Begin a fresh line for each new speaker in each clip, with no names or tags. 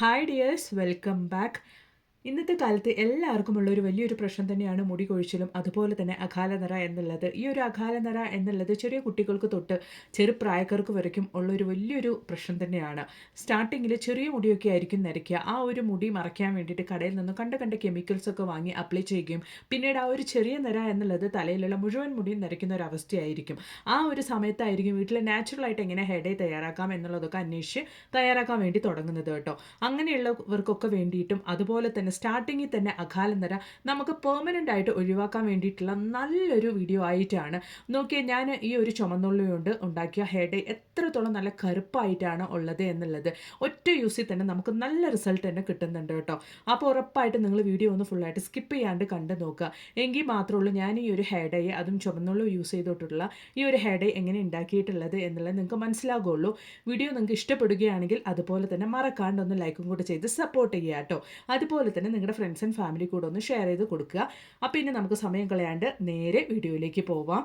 Hi dears, welcome back. ഇന്നത്തെ കാലത്ത് എല്ലാവർക്കുമുള്ള ഒരു വലിയൊരു പ്രശ്നം തന്നെയാണ് മുടി കൊഴിച്ചിലും അതുപോലെ തന്നെ അകാലനര എന്നുള്ളത്. ഈ ഒരു അകാലനര എന്നുള്ളത് ചെറിയ കുട്ടികൾക്ക് തൊട്ട് ചെറുപ്രായക്കാർക്ക് വരയ്ക്കും ഉള്ളൊരു വലിയൊരു പ്രശ്നം തന്നെയാണ്. സ്റ്റാർട്ടിങ്ങിൽ ചെറിയ മുടിയൊക്കെ ആയിരിക്കും നരയ്ക്കുക. ആ ഒരു മുടി മറയ്ക്കാൻ വേണ്ടിയിട്ട് കടയിൽ നിന്ന് കണ്ട കെമിക്കൽസ് ഒക്കെ വാങ്ങി അപ്ലൈ ചെയ്യുകയും പിന്നീട് ആ ഒരു ചെറിയ നര എന്നുള്ളത് തലയിലുള്ള മുഴുവൻ മുടിയും നരയ്ക്കുന്ന ഒരു അവസ്ഥയായിരിക്കും. ആ ഒരു സമയത്തായിരിക്കും വീട്ടിൽ നാച്ചുറലായിട്ട് എങ്ങനെ ഹെയർ ഡൈ തയ്യാറാക്കാം എന്നുള്ളതൊക്കെ അന്വേഷിച്ച് തയ്യാറാക്കാൻ വേണ്ടി തുടങ്ങുന്നത് കേട്ടോ. അങ്ങനെയുള്ളവർക്കൊക്കെ വേണ്ടിയിട്ടും അതുപോലെ തന്നെ സ്റ്റാർട്ടിങ്ങിൽ തന്നെ അകാലനര നമുക്ക് പെർമനൻ്റ് ആയിട്ട് ഒഴിവാക്കാൻ വേണ്ടിയിട്ടുള്ള നല്ലൊരു വീഡിയോ ആയിട്ടാണ്. നോക്കിയാൽ ഞാൻ ഈ ഒരു ചുമന്നുള്ളി കൊണ്ട് ഉണ്ടാക്കിയ ഹെയർ ഡൈ എത്രത്തോളം നല്ല കറുപ്പായിട്ടാണ് ഉള്ളത് എന്നുള്ളത് ഒറ്റ യൂസിൽ തന്നെ നമുക്ക് നല്ല റിസൾട്ട് തന്നെ കിട്ടുന്നുണ്ട് കേട്ടോ. അപ്പോൾ ഉറപ്പായിട്ട് നിങ്ങൾ വീഡിയോ ഒന്ന് ഫുള്ളായിട്ട് സ്കിപ്പ് ചെയ്യാണ്ട് കണ്ടു നോക്കുക. എങ്കിൽ മാത്രമേ ഉള്ളൂ ഞാൻ ഈ ഒരു ഹെയർ ഡൈ അതും ചുമന്നുള്ളി യൂസ് ചെയ്തിട്ടുള്ള ഈ ഒരു ഹെയർ ഡൈ എങ്ങനെ ഉണ്ടാക്കിയിട്ടുള്ളത് എന്നുള്ളത് നിങ്ങൾക്ക് മനസ്സിലാകുള്ളൂ. വീഡിയോ നിങ്ങൾക്ക് ഇഷ്ടപ്പെടുകയാണെങ്കിൽ അതുപോലെ തന്നെ മറക്കാണ്ട് ഒന്ന് ലൈക്കും കൂടെ ചെയ്ത് സപ്പോർട്ട് ചെയ്യുക കേട്ടോ. അതുപോലെ തന്നെ നിങ്ങളുടെ ഫ്രണ്ട്സ് ആൻഡ് ഫാമിലി കൂടെ ഒന്ന് ഷെയർ ചെയ്ത് കൊടുക്കുക. അപ്പോൾ ഇനി നമുക്ക് സമയം കളയാണ്ട് നേരെ വീഡിയോയിലേക്ക് പോവാം.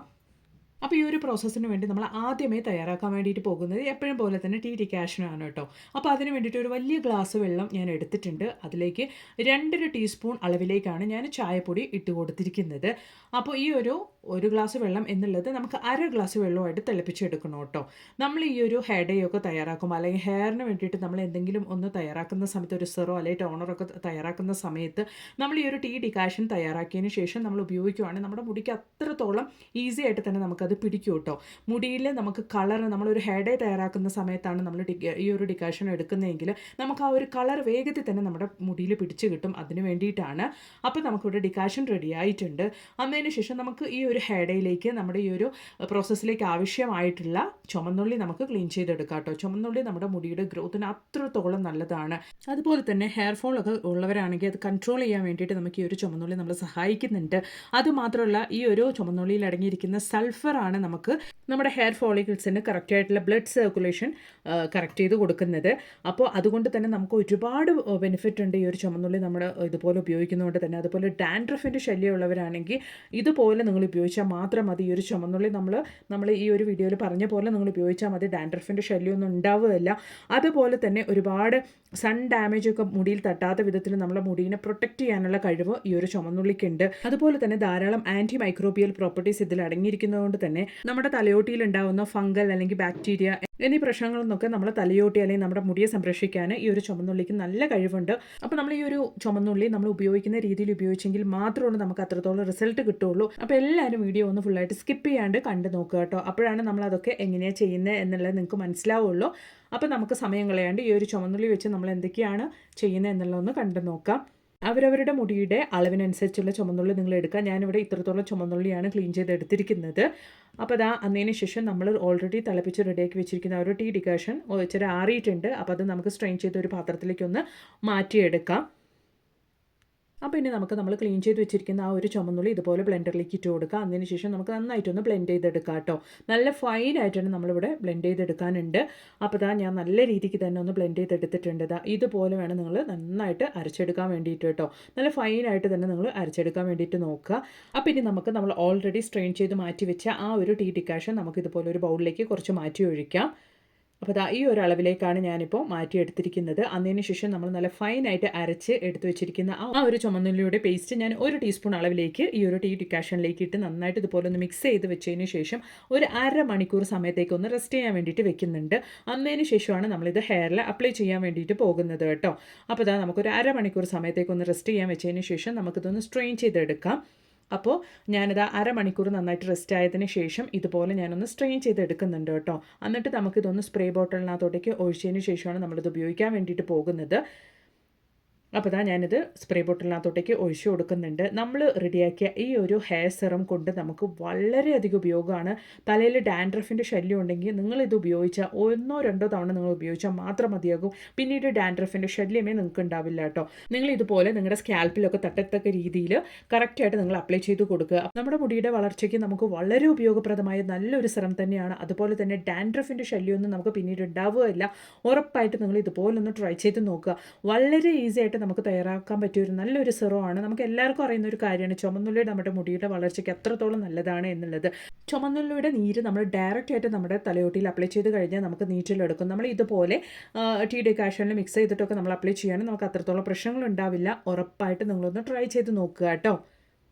അപ്പോൾ ഈ ഒരു പ്രോസസ്സിന് വേണ്ടി നമ്മൾ ആദ്യമേ തയ്യാറാക്കാൻ വേണ്ടിയിട്ട് പോകുന്നത് എപ്പോഴും പോലെ തന്നെ ഡികാഷനാണ് കേട്ടോ. അപ്പോൾ അതിന് വേണ്ടിയിട്ട് ഒരു വലിയ ഗ്ലാസ് വെള്ളം ഞാൻ എടുത്തിട്ടുണ്ട്. അതിലേക്ക് 2.5 ടീസ്പൂൺ അളവിലേക്കാണ് ഞാൻ ചായപ്പൊടി ഇട്ട് കൊടുത്തിരിക്കുന്നത്. അപ്പോൾ ഈ ഒരു ഗ്ലാസ് വെള്ളം എന്നുള്ളത് നമുക്ക് 1/2 ഗ്ലാസ് വെള്ളമായിട്ട് തിളപ്പിച്ചെടുക്കണം കേട്ടോ. നമ്മൾ ഈ ഒരു ഹെയർ ഡേ ഒക്കെ തയ്യാറാക്കുമ്പോൾ അല്ലെങ്കിൽ ഹെയറിന് വേണ്ടിയിട്ട് നമ്മൾ എന്തെങ്കിലും ഒന്ന് തയ്യാറാക്കുന്ന സമയത്ത് ഒരു സെറോ അല്ലെങ്കിൽ ടോണറൊക്കെ തയ്യാറാക്കുന്ന സമയത്ത് നമ്മൾ ഈ ഒരു ഡികാഷൻ തയ്യാറാക്കിയതിന് ശേഷം നമ്മൾ ഉപയോഗിക്കുകയാണെങ്കിൽ നമ്മുടെ മുടിക്ക് അത്രത്തോളം ഈസി ആയിട്ട് തന്നെ നമുക്കത് പിടിക്കും കേട്ടോ. മുടിയിൽ നമുക്ക് കളർ നമ്മളൊരു ഹെയർ ഡൈ തയ്യാറാക്കുന്ന സമയത്താണ് നമ്മൾ ഈ ഒരു ഡികാഷൻ എടുക്കുന്നതെങ്കിൽ നമുക്ക് ആ ഒരു കളർ വേഗത്തിൽ തന്നെ നമ്മുടെ മുടിയിൽ പിടിച്ച് കിട്ടും. അതിന് വേണ്ടിയിട്ടാണ്. അപ്പോൾ നമുക്കിവിടെ ഡികാഷൻ റെഡി ആയിട്ടുണ്ട്. അതിന് ശേഷം നമുക്ക് ഈ ഒരു ഹെയർ ഡൈയിലേക്ക് നമ്മുടെ ഈ ഒരു പ്രോസസ്സിലേക്ക് ആവശ്യമായിട്ടുള്ള ചുമന്നുള്ളി നമുക്ക് ക്ലീൻ ചെയ്തെടുക്കാം കേട്ടോ. ചുമന്നുള്ളി നമ്മുടെ മുടിയുടെ ഗ്രോത്തിന് അത്രത്തോളം നല്ലതാണ്. അതുപോലെ തന്നെ ഹെയർ ഫോൾ ഒക്കെ ഉള്ളവരാണെങ്കിൽ അത് കൺട്രോൾ ചെയ്യാൻ വേണ്ടിയിട്ട് നമുക്ക് ഈ ഒരു ചുമന്നുള്ളി നമ്മളെ സഹായിക്കുന്നുണ്ട്. അതുമാത്രമല്ല ഈ ഒരു ചുമന്നുള്ളിയിൽ അടങ്ങിയിരിക്കുന്ന സൾഫറാണ് നമുക്ക് നമ്മുടെ ഹെയർ ഫോളിക്കിൾസിന് കറക്റ്റായിട്ടുള്ള ബ്ലഡ് സർക്കുലേഷൻ കറക്റ്റ് ചെയ്ത് കൊടുക്കുന്നത്. അപ്പോൾ അതുകൊണ്ട് തന്നെ നമുക്ക് ഒരുപാട് ബെനിഫിറ്റ് ഉണ്ട് ഈ ഒരു ചുമന്നുള്ളി നമ്മൾ ഇതുപോലെ ഉപയോഗിക്കുന്നതുകൊണ്ട് തന്നെ. അതുപോലെ ഡാൻഡ്രഫിൻ്റെ ശല്യമുള്ളവരാണെങ്കിൽ ഇതുപോലെ നിങ്ങൾ ഉപയോഗിച്ചാൽ മാത്രം മതി. ഈ ഒരു ചുമന്നുള്ളി നമ്മൾ ഈ ഒരു വീഡിയോയിൽ പറഞ്ഞ പോലെ നിങ്ങൾ ഉപയോഗിച്ചാൽ മതി. ഡാൻഡ്രഫിൻ്റെ ശല്യമൊന്നും ഉണ്ടാവുകയില്ല. അതുപോലെ തന്നെ ഒരുപാട് സൺ ഡാമേജ് ഒക്കെ മുടിയിൽ തട്ടാത്ത വിധത്തിൽ നമ്മളെ മുടീനെ പ്രൊട്ടക്റ്റ് ചെയ്യാനുള്ള കഴിവ് ഈ ഒരു ചുമന്നുള്ളിക്കുണ്ട്. അതുപോലെ തന്നെ ധാരാളം ആൻറ്റി മൈക്രോബിയൽ പ്രോപ്പർട്ടീസ് ഇതിൽ അടങ്ങിയിരിക്കുന്നതുകൊണ്ട് തന്നെ നമ്മുടെ തലയോട്ടിയിൽ ഉണ്ടാകുന്ന ഫംഗൽ അല്ലെങ്കിൽ ബാക്ടീരിയ എന്നീ പ്രശ്നങ്ങളിൽ നിന്നൊക്കെ നമ്മുടെ തലയോട്ടി അല്ലെങ്കിൽ നമ്മുടെ മുടിയെ സംരക്ഷിക്കാൻ ഈ ഒരു ചുമന്നുള്ളിക്ക് നല്ല കഴിവുണ്ട്. അപ്പോൾ നമ്മൾ ഈ ഒരു ചുമന്നുള്ളി നമ്മൾ ഉപയോഗിക്കുന്ന രീതിയിൽ ഉപയോഗിച്ചെങ്കിൽ മാത്രമേ നമുക്ക് അത്രത്തോളം റിസൾട്ട് കിട്ടുള്ളൂ. അപ്പോൾ എല്ലാവരും വീഡിയോ ഒന്ന് ഫുള്ളായിട്ട് സ്കിപ്പ് ചെയ്യാണ്ട് കണ്ടു നോക്കുക കേട്ടോ. അപ്പോഴാണ് നമ്മൾ അതൊക്കെ എങ്ങനെയാണ് ചെയ്യുന്നത് എന്നുള്ളത് നിങ്ങൾക്ക് മനസ്സിലാവുള്ളൂ. അപ്പോൾ നമുക്ക് സമയം കളയാണ്ട് ഈ ഒരു ചുമന്നുള്ളി വെച്ച് നമ്മൾ എന്തൊക്കെയാണ് ചെയ്യുന്നത് എന്നുള്ളതൊന്ന് കണ്ടു നോക്കാം. അവരവരുടെ മുടിയുടെ അളവിനനുസരിച്ചുള്ള ചുമന്നുള്ളി നിങ്ങൾ എടുക്കുക. ഞാനിവിടെ ഇത്രത്തോളം ചുമന്നുള്ളിയാണ് ക്ലീൻ ചെയ്ത് എടുത്തിരിക്കുന്നത്. അപ്പോൾ അതിന് ശേഷം നമ്മൾ ഓൾറെഡി തിളപ്പിച്ച് റെഡിയാക്കി വെച്ചിരിക്കുന്ന ഒരു ഡികാഷൻ ഇച്ചിരി ആറിയിട്ടുണ്ട്. അപ്പോൾ അത് നമുക്ക് സ്ട്രെയിൻ ചെയ്ത് ഒരു പാത്രത്തിലേക്കൊന്ന് മാറ്റിയെടുക്കാം. അപ്പോൾ ഇനി നമ്മൾ ക്ലീൻ ചെയ്ത് വെച്ചിരിക്കുന്ന ആ ഒരു ചുമന്നുള്ളി ഇതുപോലെ ബ്ലെൻഡറിലേക്ക് ഇട്ട് കൊടുക്കുക. അതിന് ശേഷം നമുക്ക് നന്നായിട്ടൊന്ന് ബ്ലെൻഡ് ചെയ്തെടുക്കാം കേട്ടോ. നല്ല ഫൈനായിട്ടാണ് നമ്മളിവിടെ ബ്ലെൻഡ് ചെയ്തെടുക്കാനുണ്ട്. അപ്പോൾ ഞാൻ നല്ല രീതിക്ക് തന്നെ ഒന്ന് ബ്ലെൻഡ് ചെയ്തെടുത്തിട്ടുണ്ട്. ഇതുപോലെ വേണം നിങ്ങൾ നന്നായിട്ട് അരച്ചെടുക്കാൻ വേണ്ടിയിട്ട് കേട്ടോ. നല്ല ഫൈനായിട്ട് തന്നെ നിങ്ങൾ അരച്ചെടുക്കാൻ വേണ്ടിയിട്ട് നോക്കുക. അപ്പോൾ ഇനി നമ്മൾ ഓൾറെഡി സ്ട്രെയിൻ ചെയ്ത് മാറ്റി വെച്ച ആ ഒരു ഡികാഷൻ നമുക്ക് ഇതുപോലെ ഒരു ബൗളിലേക്ക് കുറച്ച് മാറ്റി ഒഴിക്കാം. അപ്പോൾ ഈ ഒരു അളവിലേക്കാണ് ഞാനിപ്പോൾ മാറ്റിയെടുത്തിരിക്കുന്നത്. അതിന് ശേഷം നമ്മൾ നല്ല ഫൈനായിട്ട് അരച്ച് എടുത്ത് വെച്ചിരിക്കുന്ന ആ ഒരു ചുമന്നുള്ളിയുടെ പേസ്റ്റ് ഞാൻ 1 ടീസ്പൂൺ അളവിലേക്ക് ഈ ഒരു ഡികാഷനിലേക്ക് ഇട്ട് നന്നായിട്ട് ഇതുപോലെ ഒന്ന് മിക്സ് ചെയ്ത് വെച്ചതിന് ശേഷം ഒരു 1/2 മണിക്കൂർ സമയത്തേക്ക് ഒന്ന് റെസ്റ്റ് ചെയ്യാൻ വേണ്ടിയിട്ട് വെക്കുന്നുണ്ട്. അതിന് ശേഷമാണ് നമ്മളിത് ഹെയറിൽ അപ്ലൈ ചെയ്യാൻ വേണ്ടിയിട്ട് പോകുന്നത് കേട്ടോ. അപ്പോൾ നമുക്കൊരു 1/2 മണിക്കൂർ സമയത്തേക്ക് ഒന്ന് റെസ്റ്റ് ചെയ്യാൻ വെച്ചതിന് ശേഷം നമുക്കിതൊന്ന് സ്ട്രെയിൻ ചെയ്തെടുക്കാം. അപ്പോൾ ഞാനിത് 1/2 മണിക്കൂർ നന്നായിട്ട് റെസ്റ്റ് ആയതിന് ശേഷം ഇതുപോലെ ഞാനൊന്ന് സ്ട്രെയിൻ ചെയ്തെടുക്കുന്നുണ്ട് കേട്ടോ. എന്നിട്ട് നമുക്കിതൊന്ന് സ്പ്രേ ബോട്ടിലിനകത്തോട്ടേക്ക് ഒഴിച്ചതിന് ശേഷമാണ് നമ്മളിത് ഉപയോഗിക്കാൻ വേണ്ടിയിട്ട് പോകുന്നത്. അപ്പോൾ ഞാനിത് സ്പ്രേ ബോട്ടിലിനകത്തോട്ടേക്ക് ഒഴിച്ചു കൊടുക്കുന്നുണ്ട്. നമ്മൾ റെഡിയാക്കിയ ഈ ഒരു ഹെയർ സെറം കൊണ്ട് നമുക്ക് വളരെയധികം ഉപയോഗമാണ്. തലയിൽ ഡാൻഡ്രഫിൻ്റെ ശല്യം ഉണ്ടെങ്കിൽ നിങ്ങളിത് ഉപയോഗിച്ചാൽ 1-2 തവണ നിങ്ങൾ ഉപയോഗിച്ചാൽ മാത്രം മതിയാകും. പിന്നീട് ഡാൻഡ്രഫിൻ്റെ ശല്യമേ നിങ്ങൾക്ക് ഉണ്ടാവില്ല കേട്ടോ. നിങ്ങൾ ഇതുപോലെ നിങ്ങളുടെ സ്കാൽപ്പിലൊക്കെ തട്ടത്തക്ക രീതിയിൽ കറക്റ്റായിട്ട് നിങ്ങൾ അപ്ലൈ ചെയ്ത് കൊടുക്കുക. നമ്മുടെ മുടിയുടെ വളർച്ചയ്ക്ക് നമുക്ക് വളരെ ഉപയോഗപ്രദമായ നല്ലൊരു സെറം തന്നെയാണ്. അതുപോലെ തന്നെ ഡാൻഡ്രഫിൻ്റെ ശല്യമൊന്നും നമുക്ക് പിന്നീട് ഉണ്ടാവുകയില്ല. ഉറപ്പായിട്ട് നിങ്ങൾ ഇതുപോലെ ഒന്ന് ട്രൈ ചെയ്ത് നോക്കുക. വളരെ ഈസി ആയിട്ട് നമുക്ക് തയ്യാറാക്കാൻ പറ്റിയ ഒരു നല്ലൊരു സിറമാണ്. നമുക്ക് എല്ലാവർക്കും അറിയുന്ന ഒരു കാര്യമാണ് ചുമന്നുള്ളി നമ്മുടെ മുടിയുടെ വളർച്ചയ്ക്ക് എത്രത്തോളം നല്ലതാണ് എന്നുള്ളത്. ചുമന്നുള്ളിയുടെ നീര് നമ്മൾ ഡയറക്റ്റ് ആയിട്ട് നമ്മുടെ തലയോട്ടിയിൽ അപ്ലൈ ചെയ്ത് കഴിഞ്ഞാൽ നമുക്ക് നീറ്റിലെടുക്കും. നമ്മൾ ഇതുപോലെ ടീ ഡികാഷനിൽ മിക്സ് ചെയ്തിട്ടൊക്കെ നമ്മൾ അപ്ലൈ ചെയ്യുകയാണെങ്കിൽ നമുക്ക് അത്രത്തോളം പ്രശ്നങ്ങൾ ഉണ്ടാവില്ല. ഉറപ്പായിട്ട് നിങ്ങളൊന്ന് ട്രൈ ചെയ്ത് നോക്കുക കേട്ടോ.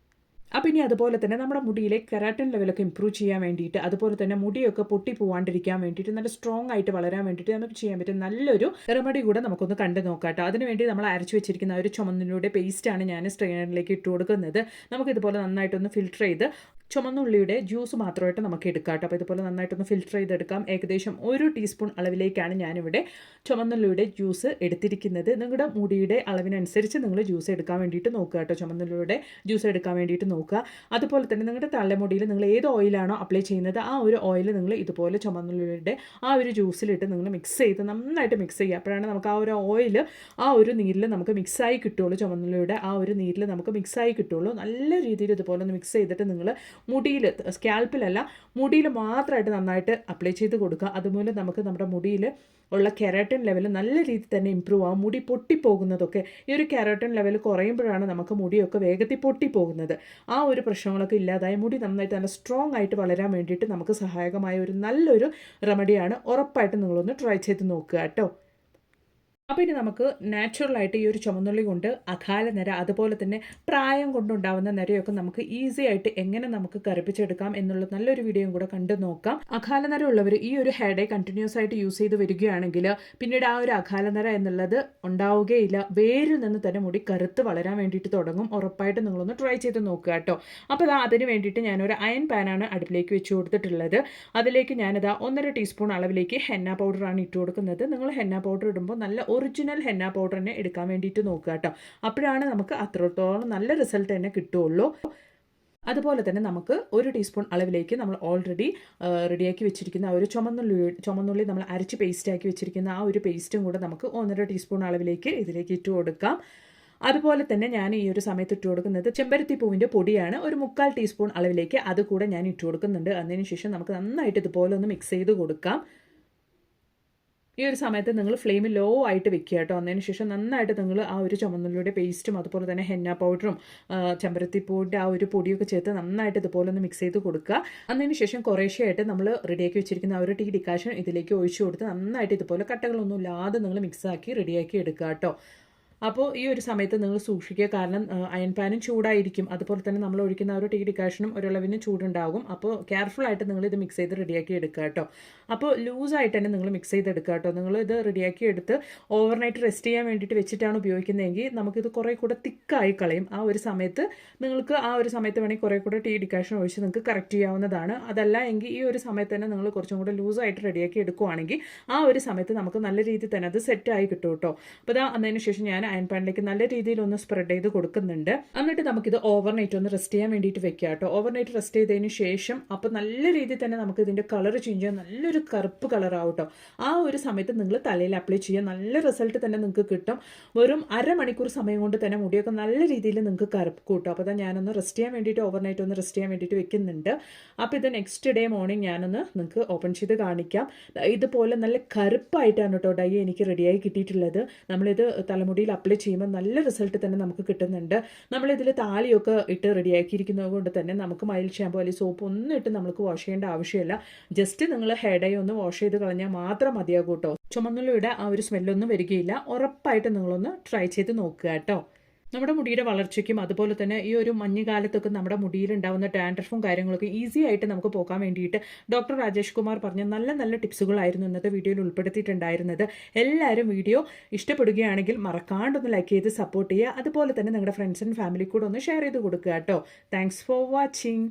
അപ്പം ഇനി അതുപോലെ തന്നെ നമ്മുടെ മുടിയിലെ കെരാറ്റിൻ ലെവലൊക്കെ ഇമ്പ്രൂവ് ചെയ്യാൻ വേണ്ടിയിട്ട്, അതുപോലെ തന്നെ മുടിയൊക്കെ പൊട്ടി പോവാണ്ടിരിക്കാൻ വേണ്ടിയിട്ട്, നല്ല സ്ട്രോങ് ആയിട്ട് വളരാൻ വേണ്ടിയിട്ട് നമുക്ക് ചെയ്യാൻ പറ്റും നല്ലൊരു റെമഡി കൂടെ നമുക്കൊന്ന് കണ്ടു നോക്കാം കേട്ടോ. അതിനുവേണ്ടി നമ്മൾ അരച്ച് വെച്ചിരിക്കുന്ന ഒരു ചുമന്നുള്ളിയുടെ പേസ്റ്റാണ് ഞാൻ സ്ട്രെയിനറിലേക്ക് ഇട്ട് കൊടുക്കുന്നത്. നമുക്കിതുപോലെ നന്നായിട്ടൊന്ന് ഫിൽറ്റർ ചെയ്ത് ചുമന്നുള്ളിയുടെ ജ്യൂസ് മാത്രമായിട്ട് നമുക്ക് എടുക്കാം കേട്ടോ. അപ്പോൾ ഇതുപോലെ നന്നായിട്ടൊന്ന് ഫിൽറ്റർ ചെയ്തെടുക്കാം. ഏകദേശം 1 ടീസ്പൂൺ അളവിലേക്കാണ് ഞാനിവിടെ ചുമന്നുള്ളിയുടെ ജ്യൂസ് എടുത്തിരിക്കുന്നത്. നിങ്ങളുടെ മുടിയുടെ അളവിനനുസരിച്ച് നിങ്ങൾ ജ്യൂസ് എടുക്കാൻ വേണ്ടിയിട്ട് നോക്കുക കേട്ടോ. ചുമന്നുള്ളിയുടെ ജ്യൂസ് എടുക്കാൻ വേണ്ടിയിട്ട് നോക്കുക. അതുപോലെ തന്നെ നിങ്ങളുടെ തലമുടിയിൽ നിങ്ങൾ ഏത് ഓയിലാണോ അപ്ലൈ ചെയ്യുന്നത് ആ ഒരു ഓയിൽ നിങ്ങൾ ഇതുപോലെ ചുമന്നുള്ളിയുടെ ആ ഒരു ജ്യൂസിലിട്ട് നിങ്ങൾ മിക്സ് ചെയ്ത് നന്നായിട്ട് മിക്സ് ചെയ്യുക. അപ്പോഴാണ് നമുക്ക് ആ ഒരു ഓയിൽ ആ ഒരു നീരിൽ നമുക്ക് മിക്സായി കിട്ടുള്ളൂ. ചുമന്നുള്ളിയുടെ ആ ഒരു നീരിൽ നമുക്ക് മിക്സായി കിട്ടുള്ളൂ. നല്ല രീതിയിൽ ഇതുപോലെ ഒന്ന് മിക്സ് ചെയ്തിട്ട് നിങ്ങൾ മുടിയിൽ, സ്കാൽപ്പിലല്ല, മുടിയിൽ മാത്രമായിട്ട് നന്നായിട്ട് അപ്ലൈ ചെയ്ത് കൊടുക്കുക. അതുമൂലം നമുക്ക് നമ്മുടെ മുടിയിൽ ഉള്ള കെരാറ്റിൻ ലെവൽ നല്ല രീതിയിൽ തന്നെ ഇമ്പ്രൂവ് ആകും. മുടി പൊട്ടിപ്പോകുന്നതൊക്കെ ഈ ഒരു കെരാറ്റിൻ ലെവൽ കുറയുമ്പോഴാണ് നമുക്ക് മുടിയൊക്കെ വേഗത്തിൽ പൊട്ടിപ്പോകുന്നത്. ആ ഒരു പ്രശ്നങ്ങളൊക്കെ ഇല്ലാതായി മുടി നന്നായിട്ട് നല്ല സ്ട്രോങ് ആയിട്ട് വളരാൻ വേണ്ടിയിട്ട് നമുക്ക് സഹായകമായ ഒരു നല്ലൊരു റെമഡിയാണ്. ഉറപ്പായിട്ട് നിങ്ങളൊന്ന് ട്രൈ ചെയ്ത് നോക്കുക കേട്ടോ. അപ്പോൾ ഇനി നമുക്ക് നാച്ചുറലായിട്ട് ഈ ഒരു ചുമന്നുള്ളി കൊണ്ട് അകാല നിര, അതുപോലെ തന്നെ പ്രായം കൊണ്ടുണ്ടാവുന്ന നിരയൊക്കെ നമുക്ക് ഈസി ആയിട്ട് എങ്ങനെ നമുക്ക് കറുപ്പിച്ചെടുക്കാം എന്നുള്ള നല്ലൊരു വീഡിയോയും കൂടെ കണ്ടു നോക്കാം. അകാല നിര ഉള്ളവർ ഈ ഒരു ഹെയർ ഡേ കണ്ടിന്യൂസ് ആയിട്ട് യൂസ് ചെയ്ത് വരികയാണെങ്കിൽ പിന്നീട് ആ ഒരു അകാല നിര എന്നുള്ളത് ഉണ്ടാവുകയില്ല. വേരിൽ നിന്ന് തന്നെ മുടി കറുത്ത് വളരാൻ വേണ്ടിയിട്ട് തുടങ്ങും. ഉറപ്പായിട്ട് നിങ്ങളൊന്ന് ട്രൈ ചെയ്ത് നോക്കുക കേട്ടോ. അപ്പോൾ അതിന് വേണ്ടിയിട്ട് ഞാനൊരു അയൺ പാനാണ് അടുപ്പിലേക്ക് വെച്ച് കൊടുത്തിട്ടുള്ളത്. അതിലേക്ക് ഞാനിതാ 1.5 ടീസ്പൂൺ അളവിലേക്ക് ഹെന്ന പൗഡറാണ് ഇട്ട് കൊടുക്കുന്നത്. നിങ്ങൾ ഹെന്ന പൗഡർ ഇടുമ്പോൾ നല്ല ഒറിജിനൽ ഹെന്ന പൗഡർ തന്നെ എടുക്കാൻ വേണ്ടിയിട്ട് നോക്കുക കേട്ടോ. അപ്പോഴാണ് നമുക്ക് അത്രത്തോളം നല്ല റിസൾട്ട് തന്നെ കിട്ടുള്ളൂ. അതുപോലെ തന്നെ നമുക്ക് 1 ടീസ്പൂൺ അളവിലേക്ക് നമ്മൾ ഓൾറെഡി റെഡിയാക്കി വെച്ചിരിക്കുന്ന ആ ഒരു ചുമന്നുള്ളി നമ്മൾ അരച്ച് പേസ്റ്റാക്കി വെച്ചിരിക്കുന്ന ആ ഒരു പേസ്റ്റും കൂടെ നമുക്ക് 1.5 ടീസ്പൂൺ അളവിലേക്ക് ഇതിലേക്ക് ഇട്ട് കൊടുക്കാം. അതുപോലെ തന്നെ ഞാൻ ഈ ഒരു സമയത്ത് ഇട്ട് കൊടുക്കുന്നത് ചെമ്പരത്തി പൂവിൻ്റെ പൊടിയാണ്. ഒരു 3/4 ടീസ്പൂൺ അളവിലേക്ക് അത് കൂടെ ഞാൻ ഇട്ട് കൊടുക്കുന്നുണ്ട്. അതിന് ശേഷം നമുക്ക് നന്നായിട്ട് ഇതുപോലെ ഒന്ന് മിക്സ് ചെയ്ത് കൊടുക്കാം. ഈ ഒരു സമയത്ത് നിങ്ങൾ ഫ്ലെയിം ലോ ആയിട്ട് വെക്കുക കേട്ടോ. അതിന് ശേഷം നന്നായിട്ട് നിങ്ങൾ ആ ഒരു ചുമന്നുള്ളിയുടെ പേസ്റ്റും അതുപോലെ തന്നെ ഹെന്ന പൗഡറും ചെമ്പരത്തിപ്പൂവിൻ്റെ ആ ഒരു പൊടിയൊക്കെ ചേർത്ത് നന്നായിട്ട് ഇതുപോലെ ഒന്ന് മിക്സ് ചെയ്ത് കൊടുക്കുക. അതിന് ശേഷം കുറേശ്ശെയായിട്ട് നമ്മൾ റെഡിയാക്കി വെച്ചിരിക്കുന്ന ആ ഒരു ടീ ഡിക്കാഷൻ ഇതിലേക്ക് ഒഴിച്ചു കൊടുത്ത് നന്നായിട്ട് ഇതുപോലെ കട്ടകളൊന്നും ഇല്ലാതെ നിങ്ങൾ മിക്സാക്കി റെഡിയാക്കി എടുക്കുക കേട്ടോ. അപ്പോൾ ഈ ഒരു സമയത്ത് നിങ്ങൾ സൂക്ഷിക്കുക. കാരണം അയൺ പാനും ചൂടായിരിക്കും. അതുപോലെ തന്നെ നമ്മൾ ഒഴിക്കുന്ന ഒരു ടീ ഡിക്കാഷനും ഒരളവിന് ചൂടുണ്ടാകും. അപ്പോൾ കെയർഫുൾ ആയിട്ട് നിങ്ങൾ ഇത് മിക്സ് ചെയ്ത് റെഡിയാക്കി എടുക്കുക കേട്ടോ. അപ്പോൾ ലൂസായിട്ട് തന്നെ നിങ്ങൾ മിക്സ് ചെയ്തെടുക്കുക കേട്ടോ. നിങ്ങൾ ഇത് റെഡിയാക്കി എടുത്ത് ഓവർനൈറ്റ് റെസ്റ്റ് ചെയ്യാൻ വേണ്ടിയിട്ട് വെച്ചിട്ടാണ് ഉപയോഗിക്കുന്നതെങ്കിൽ നമുക്കിത് കുറേ കൂടെ തിക്കായി കളയും. ആ ഒരു സമയത്ത് നിങ്ങൾക്ക് ആ ഒരു സമയത്ത് വേണമെങ്കിൽ കുറേ കൂടെ ടീ ഡിക്കാഷൻ ഒഴിച്ച് നിങ്ങൾക്ക് കറക്റ്റ് ചെയ്യാവുന്നതാണ്. അതല്ല എങ്കിൽ ഈ ഒരു സമയത്ത് തന്നെ നിങ്ങൾ കുറച്ചും കൂടെ ലൂസായിട്ട് റെഡിയാക്കി എടുക്കുകയാണെങ്കിൽ ആ ഒരു സമയത്ത് നമുക്ക് നല്ല രീതിയിൽ തന്നെ അത് സെറ്റായി കിട്ടും കേട്ടോ. അപ്പോൾ അതിന് ശേഷം ഞാൻ അയൺ പാനിലേക്ക് നല്ല രീതിയിൽ ഒന്ന് സ്പ്രെഡ് ചെയ്ത് കൊടുക്കുന്നുണ്ട്. എന്നിട്ട് നമുക്കിത് ഓവർനൈറ്റ് ഒന്ന് റെസ്റ്റ് ചെയ്യാൻ വേണ്ടിയിട്ട് വെക്കുക കേട്ടോ. ഓവർനൈറ്റ് റെസ്റ്റ് ചെയ്തതിന് ശേഷം അപ്പോൾ നല്ല രീതിയിൽ തന്നെ നമുക്ക് ഇതിൻ്റെ കളർ ചേഞ്ച് ചെയ്യാൻ നല്ലൊരു കറുപ്പ് കളറാവും കേട്ടോ. ആ ഒരു സമയത്ത് നിങ്ങൾ തലയിൽ അപ്ലൈ ചെയ്യുക. നല്ല റിസൾട്ട് തന്നെ നിങ്ങൾക്ക് കിട്ടും. വെറും അരമണിക്കൂർ സമയം കൊണ്ട് തന്നെ മുടിയൊക്കെ നല്ല രീതിയിൽ നിങ്ങൾക്ക് കറുപ്പ് കൂട്ടും. അപ്പോൾ ഞാനൊന്ന് റെസ്റ്റ് ചെയ്യാൻ വേണ്ടിയിട്ട് ഓവർനൈറ്റ് ഒന്ന് റെസ്റ്റ് ചെയ്യാൻ വേണ്ടിയിട്ട് വെക്കുന്നുണ്ട്. അപ്പോൾ ഇത് നെക്സ്റ്റ് ഡേ മോർണിംഗ് ഞാനൊന്ന് നിങ്ങൾക്ക് ഓപ്പൺ ചെയ്ത് കാണിക്കാം. ഇതുപോലെ നല്ല കറുപ്പായിട്ടാണ് കേട്ടോ ഡൈ എനിക്ക് റെഡിയായി കിട്ടിയിട്ടുള്ളത്. നമ്മളിത് തലമുടിയിൽ അപ്ലൈ ചെയ്യുമ്പോൾ നല്ല റിസൾട്ട് തന്നെ നമുക്ക് കിട്ടുന്നുണ്ട്. നമ്മളിതിൽ താളിയൊക്കെ ഇട്ട് റെഡിയാക്കിയിരിക്കുന്നത് കൊണ്ട് തന്നെ നമുക്ക് മൈൽഡ് ഷാമ്പു അല്ലെങ്കിൽ സോപ്പ് ഒന്നും ഇട്ട് നമുക്ക് വാഷ് ചെയ്യേണ്ട ആവശ്യമില്ല. ജസ്റ്റ് നിങ്ങൾ ഹെയർ ഡൈ ഒന്ന് വാഷ് ചെയ്ത് കളഞ്ഞാൽ മാത്രം മതിയാകും കേട്ടോ. ചുമന്നുള്ളിയുടെ ആ ഒരു സ്മെല്ലൊന്നും വരികയില്ല. ഉറപ്പായിട്ട് നിങ്ങളൊന്ന് ട്രൈ ചെയ്ത് നോക്കുക കേട്ടോ. നമ്മുടെ മുടിയുടെ വളർച്ചയ്ക്കും അതുപോലെ തന്നെ ഈ ഒരു മഞ്ഞുകാലത്തൊക്കെ നമ്മുടെ മുടിയിലുണ്ടാകുന്ന ഡാൻഡ്രഫും കാര്യങ്ങളൊക്കെ ഈസി ആയിട്ട് നമുക്ക് പോകാൻ വേണ്ടിയിട്ട് ഡോക്ടർ രാജേഷ് കുമാർ പറഞ്ഞ നല്ല നല്ല ടിപ്സുകളായിരുന്നു ഇന്നത്തെ വീഡിയോയിൽ ഉൾപ്പെടുത്തിയിട്ടുണ്ടായിരുന്നത്. എല്ലാവരും വീഡിയോ ഇഷ്ടപ്പെടുകയാണെങ്കിൽ മറക്കാണ്ടൊന്ന് ലൈക്ക് ചെയ്ത് സപ്പോർട്ട് ചെയ്യുക. അതുപോലെ തന്നെ നിങ്ങളുടെ ഫ്രണ്ട്സ് ആൻഡ് ഫാമിലി കൂടെ ഒന്ന് ഷെയർ ചെയ്ത് കൊടുക്കുക കേട്ടോ. Thanks for watching.